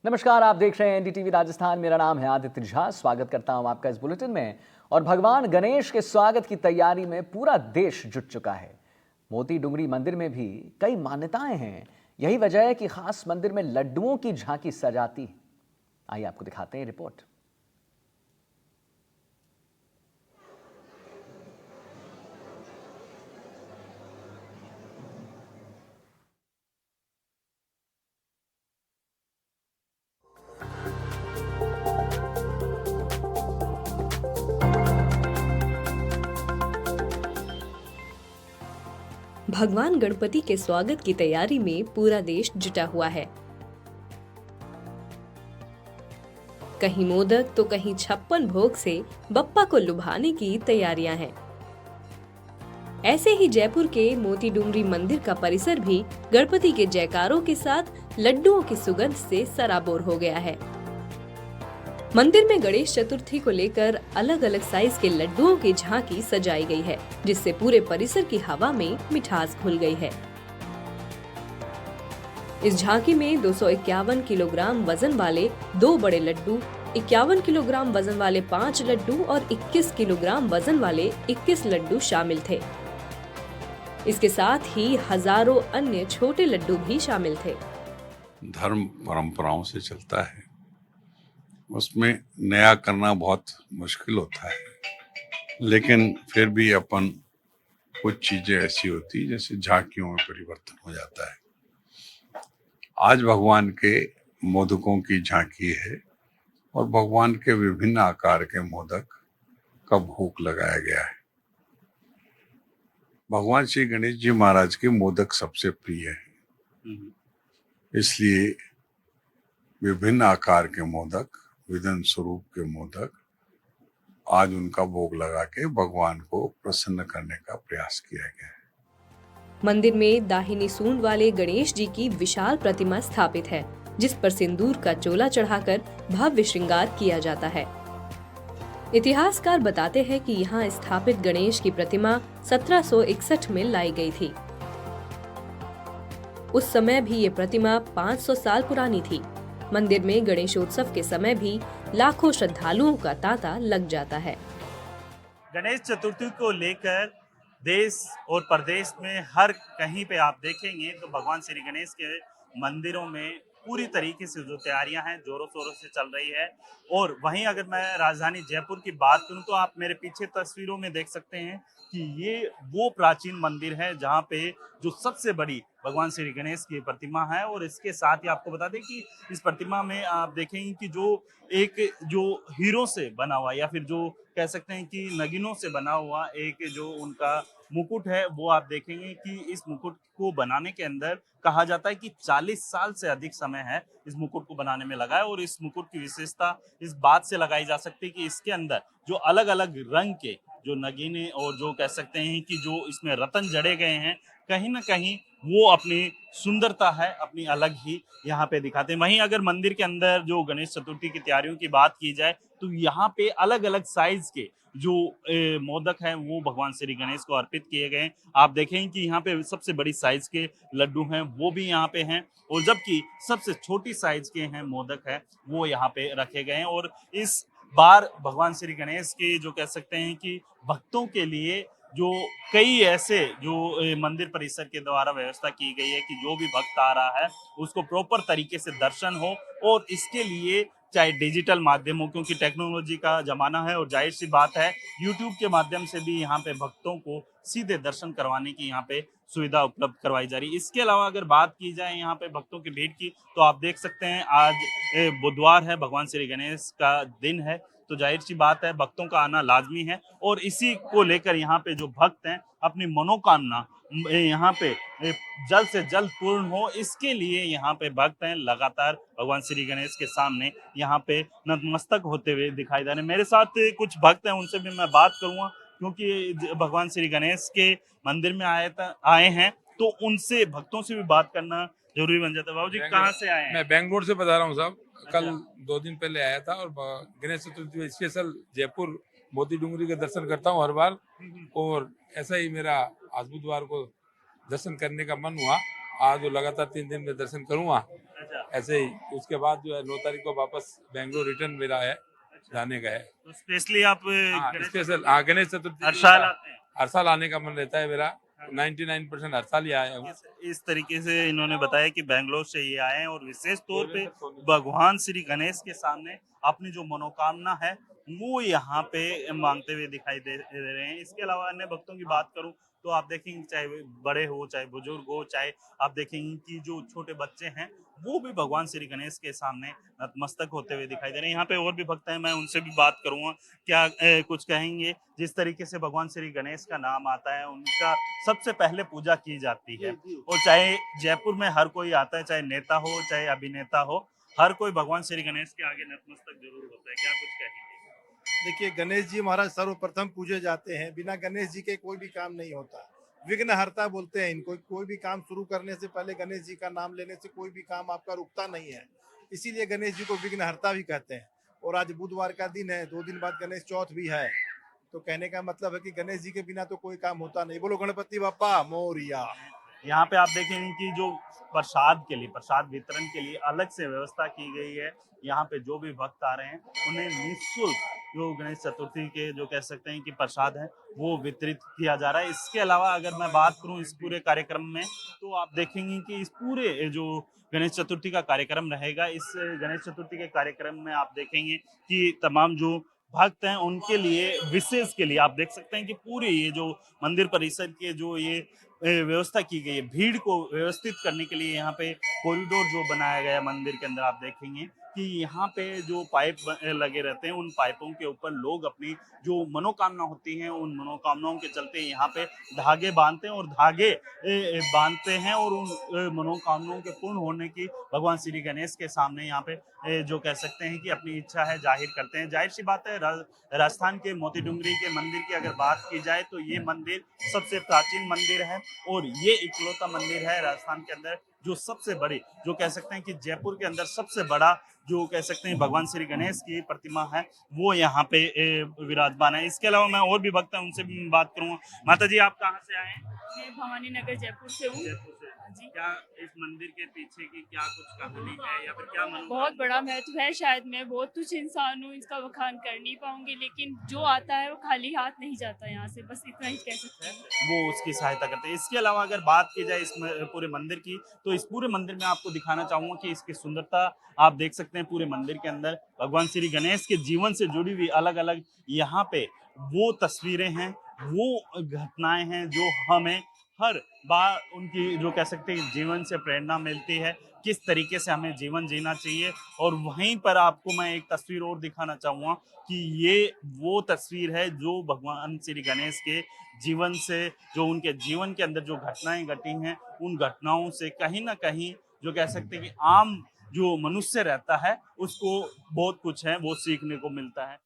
नमस्कार, आप देख रहे हैं एनडीटीवी राजस्थान। मेरा नाम है आदित्य झा। स्वागत करता हूं आपका इस बुलेटिन में। और भगवान गणेश के स्वागत की तैयारी में पूरा देश जुट चुका है। मोती डुंगरी मंदिर में भी कई मान्यताएं हैं। यही वजह है कि खास मंदिर में लड्डुओं की झांकी सजाती है। आइए आपको दिखाते हैं रिपोर्ट। भगवान गणपति के स्वागत की तैयारी में पूरा देश जुटा हुआ है। कहीं मोदक तो कहीं 56 भोग से बप्पा को लुभाने की तैयारियां हैं। ऐसे ही जयपुर के मोती डुंगरी मंदिर का परिसर भी गणपति के जयकारों के साथ लड्डुओं की सुगंध से सराबोर हो गया है। मंदिर में गणेश चतुर्थी को लेकर अलग अलग साइज के लड्डुओं की झांकी सजाई गई है, जिससे पूरे परिसर की हवा में मिठास घुल गई है। इस झांकी में 251 किलोग्राम वजन वाले 2 बड़े लड्डू, 51 किलोग्राम वजन वाले 5 लड्डू और 21 किलोग्राम वजन वाले 21 लड्डू शामिल थे। इसके साथ ही हजारों अन्य छोटे लड्डू भी शामिल थे। धर्म परंपराओं से चलता है, उसमें नया करना बहुत मुश्किल होता है, लेकिन फिर भी अपन कुछ चीजें ऐसी होती जैसे झांकियों में परिवर्तन हो जाता है। आज भगवान के मोदकों की झांकी है और भगवान के विभिन्न आकार के मोदक का भोग लगाया गया है। भगवान श्री गणेश जी महाराज के मोदक सबसे प्रिय हैं, इसलिए विभिन्न आकार के मोदक, विभिन्न स्वरूप के मोदक आज उनका भोग लगा के भगवान को प्रसन्न करने का प्रयास किया गया है। मंदिर में दाहिनी सूंड वाले गणेश जी की विशाल प्रतिमा स्थापित है, जिस पर सिंदूर का चोला चढ़ाकर भव्य श्रृंगार किया जाता है। इतिहासकार बताते हैं कि यहाँ स्थापित गणेश की प्रतिमा 1761 में लाई गई थी। उस समय भी ये प्रतिमा 500 साल पुरानी थी। मंदिर में गणेशोत्सव के समय भी लाखों श्रद्धालुओं का तांता लग जाता है। गणेश चतुर्थी को लेकर देश और प्रदेश में हर कहीं पे आप देखेंगे तो भगवान श्री गणेश के मंदिरों में पूरी तरीके से जो तैयारियां हैं जोरों शोरों से चल रही है। और वहीं अगर मैं राजधानी जयपुर की बात करूं तो आप मेरे पीछे तस्वीरों में देख सकते हैं कि ये वो प्राचीन मंदिर है जहां पे जो सबसे बड़ी भगवान श्री गणेश की प्रतिमा है। और इसके साथ ही आपको बता दें कि इस प्रतिमा में आप देखेंगे कि जो हीरो से बना हुआ या फिर जो कह सकते हैं कि नगीनों से बना हुआ एक जो उनका मुकुट है, वो आप देखेंगे कि इस मुकुट को बनाने के अंदर कहा जाता है कि 40 साल से अधिक समय है इस मुकुट को बनाने में लगा है। और इस मुकुट की विशेषता इस बात से लगाई जा सकती है कि इसके अंदर जो अलग अलग रंग के जो नगीने और जो कह सकते हैं कि जो इसमें रतन जड़े गए हैं, कहीं ना कहीं वो अपनी सुंदरता है अपनी अलग ही यहाँ पे दिखाते हैं। वहीं अगर मंदिर के अंदर जो गणेश चतुर्थी की तैयारियों की बात की जाए तो यहाँ पे अलग अलग साइज के जो मोदक हैं वो भगवान श्री गणेश को अर्पित किए गए हैं। आप देखें कि यहाँ पे सबसे बड़ी साइज के लड्डू हैं वो भी यहाँ पे हैं, और जबकि सबसे छोटी साइज के हैं मोदक है वो यहाँ पे रखे गए हैं। और इस बार भगवान श्री गणेश के जो कह सकते हैं कि भक्तों के लिए जो कई ऐसे जो मंदिर परिसर के द्वारा व्यवस्था की गई है कि जो भी भक्त आ रहा है उसको प्रॉपर तरीके से दर्शन हो। और इसके लिए चाहे डिजिटल माध्यमों, क्योंकि टेक्नोलॉजी का जमाना है और जाहिर सी बात है यूट्यूब के माध्यम से भी यहाँ पे भक्तों को सीधे दर्शन करवाने की यहाँ पे सुविधा उपलब्ध करवाई जा रही है। इसके अलावा अगर बात की जाए यहाँ पे भक्तों की भीड़ की तो आप देख सकते हैं आज बुधवार है, भगवान श्री गणेश का दिन है, तो जाहिर सी बात है भक्तों का आना लाजमी है। और इसी को लेकर यहाँ पे जो भक्त हैं अपनी मनोकामना यहाँ पे जल्द से जल्द पूर्ण हो, इसके लिए यहाँ पे भक्त हैं लगातार भगवान श्री गणेश के सामने यहाँ पे नतमस्तक होते हुए दिखाई दे रहे हैं। मेरे साथ कुछ भक्त हैं, उनसे भी मैं बात करूंगा क्योंकि भगवान श्री गणेश के मंदिर में आए हैं तो उनसे भक्तों से भी बात करना जरूरी बन जाता है। बाबू जी कहाँ से आए हैं? मैं बेंगलोर से बता रहा हूँ साहब। अच्छा। कल 2 दिन पहले आया था और गणेश चतुर्थी में स्पेशल जयपुर मोती डूंगरी के दर्शन करता हूँ हर बार, और ऐसा ही मेरा आज बुधवार को दर्शन करने का मन हुआ। आज वो लगातार 3 दिन में दर्शन करूंगा अच्छा। ऐसे ही उसके बाद जो है 9 तारीख को वापस बेंगलोर रिटर्न मेरा है, जाने का है। तो स्पेशली आप हाँ गणेश स्पेशल, चतुर्थी हाँ गणेश चतुर्थी हर साल आते हैं? हर साल आने का मन रहता है मेरा। हाँ। 99% हर साल ही आया हूँ। इस तरीके से इन्होंने बताया कि बैंगलोर से ये आए हैं और विशेष तौर पे सोनी। भगवान श्री गणेश के सामने अपनी जो मनोकामना है वो यहाँ पे मांगते हुए दिखाई दे रहे हैं। इसके अलावा अन्य भक्तों की बात करूं तो आप देखेंगे चाहे वे बड़े हो चाहे बुजुर्ग हो चाहे आप देखेंगे कि जो छोटे बच्चे हैं वो भी भगवान श्री गणेश के सामने नतमस्तक होते हुए दिखाई दे रहे हैं। यहाँ पे और भी भक्त हैं, मैं उनसे भी बात करूंगा। क्या कुछ कहेंगे? जिस तरीके से भगवान श्री गणेश का नाम आता है उनका सबसे पहले पूजा की जाती है और चाहे जयपुर में हर कोई आता है, चाहे नेता हो चाहे अभिनेता हो, हर कोई भगवान श्री गणेश के आगे नतमस्तक जरूर होता है। क्या कुछ कहेंगे? देखिए गणेश जी महाराज सर्वप्रथम पूजे जाते हैं। बिना गणेश जी के कोई भी काम नहीं होता। विघ्नहर्ता बोलते हैं इनको। कोई भी काम शुरू करने से पहले गणेश जी का नाम लेने से कोई भी काम आपका रुकता नहीं है। इसीलिए गणेश जी को विघ्नहर्ता भी कहते हैं। और आज बुधवार का दिन है, 2 दिन बाद गणेश चौथ भी है। तो कहने का मतलब है कि गणेश जी के बिना तो कोई काम होता नहीं। बोलो गणपति बप्पा मोरिया। यहाँ पे आप देखेंगे कि जो प्रसाद के लिए, प्रसाद वितरण के लिए अलग से व्यवस्था की गई है। यहाँ पे जो भी भक्त आ रहे हैं उन्हें निःशुल्क जो गणेश चतुर्थी के जो कह सकते हैं कि प्रसाद है वो वितरित किया जा रहा है। इसके अलावा अगर मैं बात करूँ इस पूरे कार्यक्रम में तो आप देखेंगे कि इस पूरे जो गणेश चतुर्थी का कार्यक्रम रहेगा, इस गणेश चतुर्थी के कार्यक्रम में आप देखेंगे कि तमाम जो भक्त हैं उनके लिए विशेष के लिए आप देख सकते हैं कि पूरे ये जो मंदिर परिसर के जो ये व्यवस्था की गई है, भीड़ को व्यवस्थित करने के लिए यहाँ पे कॉरिडोर जो बनाया गया है मंदिर के अंदर, आप देखेंगे कि यहाँ पे जो पाइप लगे रहते हैं उन पाइपों के ऊपर लोग अपनी जो मनोकामना होती हैं उन मनोकामनाओं के चलते यहाँ पे धागे बांधते हैं और धागे बांधते हैं और उन मनोकामनाओं के पूर्ण होने की भगवान श्री गणेश के सामने यहाँ पे जो कह सकते हैं कि अपनी इच्छा है जाहिर करते हैं। जाहिर सी बात है राजस्थान के मोती डूंगरी के मंदिर की अगर बात की जाए तो ये मंदिर सबसे प्राचीन मंदिर है और ये इकलौता मंदिर है राजस्थान के अंदर जो सबसे बड़ी जो कह सकते हैं कि जयपुर के अंदर सबसे बड़ा जो कह सकते हैं भगवान श्री गणेश की प्रतिमा है वो यहाँ पे विराजमान है। इसके अलावा मैं और भी भक्त हैं उनसे भी बात करूंगा। माता जी आप कहाँ से आए हैं? मैं भवानी नगर जयपुर से हूँ। जयपुर से। जी। क्या इस मंदिर के पीछे की क्या कुछ कहानी है या फिर क्या बहुत बड़ा महत्व है। शायद मैं बहुत तुच्छ इंसान हूँ, इसका बखान कर नहीं पाऊंगी, लेकिन जो आता है वो खाली हाथ नहीं जाता यहाँ से, बस इतना ही कह सकते हैं। वो उसकी सहायता करते हैं। इसके अलावा अगर बात की जाए इस पूरे मंदिर की तो इस पूरे मंदिर में आपको दिखाना चाहूंगा कि इसकी सुंदरता आप देख सकते हैं। पूरे मंदिर के अंदर भगवान श्री गणेश के जीवन से जुड़ी हुई अलग अलग यहाँ पे वो तस्वीरें हैं, वो घटनाएं हैं जो हमें हर बार उनकी जो कह सकते हैं जीवन से प्रेरणा मिलती है, किस तरीके से हमें जीवन जीना चाहिए। और वहीं पर आपको मैं एक तस्वीर और दिखाना चाहूँगा कि ये वो तस्वीर है जो भगवान श्री गणेश के जीवन से जो उनके जीवन के अंदर जो घटनाएं घटी हैं उन घटनाओं से कहीं ना कहीं जो कह सकते हैं कि आम जो मनुष्य रहता है उसको बहुत कुछ है वो सीखने को मिलता है।